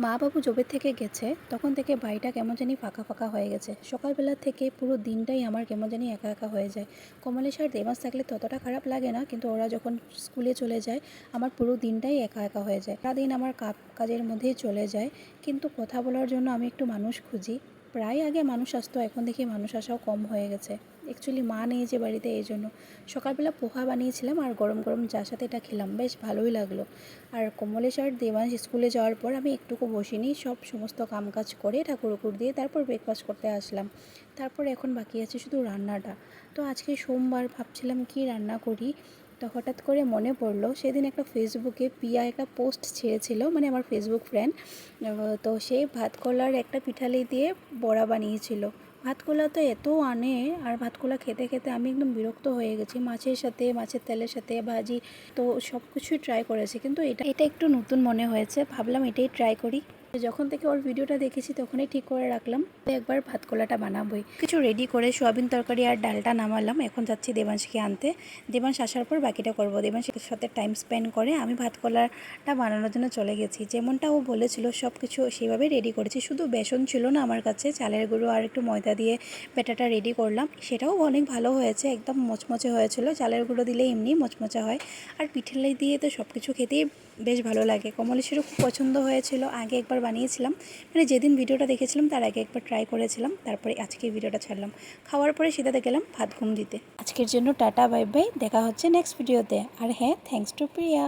মা বাবু যবে থেকে গেছে তখন থেকে বাড়িটা কেমন জানি ফাঁকা ফাঁকা হয়ে গেছে। সকালবেলা থেকে পুরো দিনটাই আমার কেমন জানি একা একা হয়ে যায়। কমলেশ আর দেবাংশ থাকলে ততটা খারাপ লাগে না, কিন্তু ওরা যখন স্কুলে চলে যায় আমার পুরো দিনটাই একা একা হয়ে যায়। সারাদিন আমার কাজের মধ্যেই চলে যায়। কিন্তু কথা বলার জন্য আমি একটু মানুষ খুঁজি। প্রায় আগে মানুষ আসতো, এখন দেখি মানুষ আসাও কম হয়ে গেছে। অ্যাকচুয়ালি মা নেই যে বাড়িতে, এই জন্য। সকালবেলা পোহা বানিয়েছিলাম আর গরম গরম চার সাথে এটা খেলাম, বেশ ভালোই লাগলো। আর কমলেশ আর দেবাংশ স্কুলে যাওয়ার পর আমি একটুকু বসিনি, সমস্ত কাজ করে ঠাকুর দিয়ে তারপর ব্রেকফাস্ট করতে আসলাম। তারপর এখন বাকি আছে শুধু রান্নাটা। তো আজকে সোমবার, ভাবছিলাম কি রান্না করি। তো হঠাৎ করে মনে পড়লো সেদিন একটা ফেসবুকে পিয়া একটা পোস্ট ছেড়েছিল, মানে আমার ফেসবুক ফ্রেন্ড। তো সে ভাতকলার একটা পিঠালি দিয়ে বড়া বানিয়েছিল। ভাতকলা তো এত আনে, আর ভাতকলা খেতে খেতে আমি একদম বিরক্ত হয়ে গেছি। মাছের সাথে, মাছের তেলের সাথে ভাজি, তো সব কিছুই ট্রাই করেছি, কিন্তু এটা একটু নতুন মনে হয়েছে, ভাবলাম এটাই ট্রাই করি। যখন থেকে ওর ভিডিওটা দেখেছি তখনই ঠিক করে রাখলাম একবার ভাতকলাটা বানাবোই। কিছু রেডি করে সোয়াবিন তরকারি আর ডালটা নামালাম, এখন যাচ্ছি দেবাংশকে আনতে। দেবাংশ আসার পর বাকিটা করবো। দেবাংশের সাথে টাইম স্পেন্ড করে আমি ভাতকলাটা বানানোর জন্য চলে গেছি। যেমনটা ও বলেছিল সব কিছু সেভাবে রেডি করেছি, শুধু বেসন ছিল না আমার কাছে, চালের গুঁড়ো আর একটু ময়দা দিয়ে ব্যাটারটা রেডি করলাম। সেটাও অনেক ভালো হয়েছে, একদম মচমচে হয়েছিল। চালের গুঁড়ো দিলে এমনি মচমচে হয়, আর পিঠেলাই দিয়ে তো সব কিছু খেতেই বেশ ভালো লাগে। কমলেশেরও খুব পছন্দ হয়েছিল। আগে একবার বানিয়েছিলাম, মানে যেদিন ভিডিওটা দেখেছিলাম তার আগে একবার ট্রাই করেছিলাম, তারপরে আজকে ভিডিওটা ছাড়লাম। খাওয়ার পরে সিধাতে গেলাম ভাত ঘুম দিতে। আজকের জন্য টাটা, বাই বাই, দেখা হচ্ছে নেক্সট ভিডিওতে। আর হ্যাঁ, থ্যাঙ্কস টু প্রিয়া।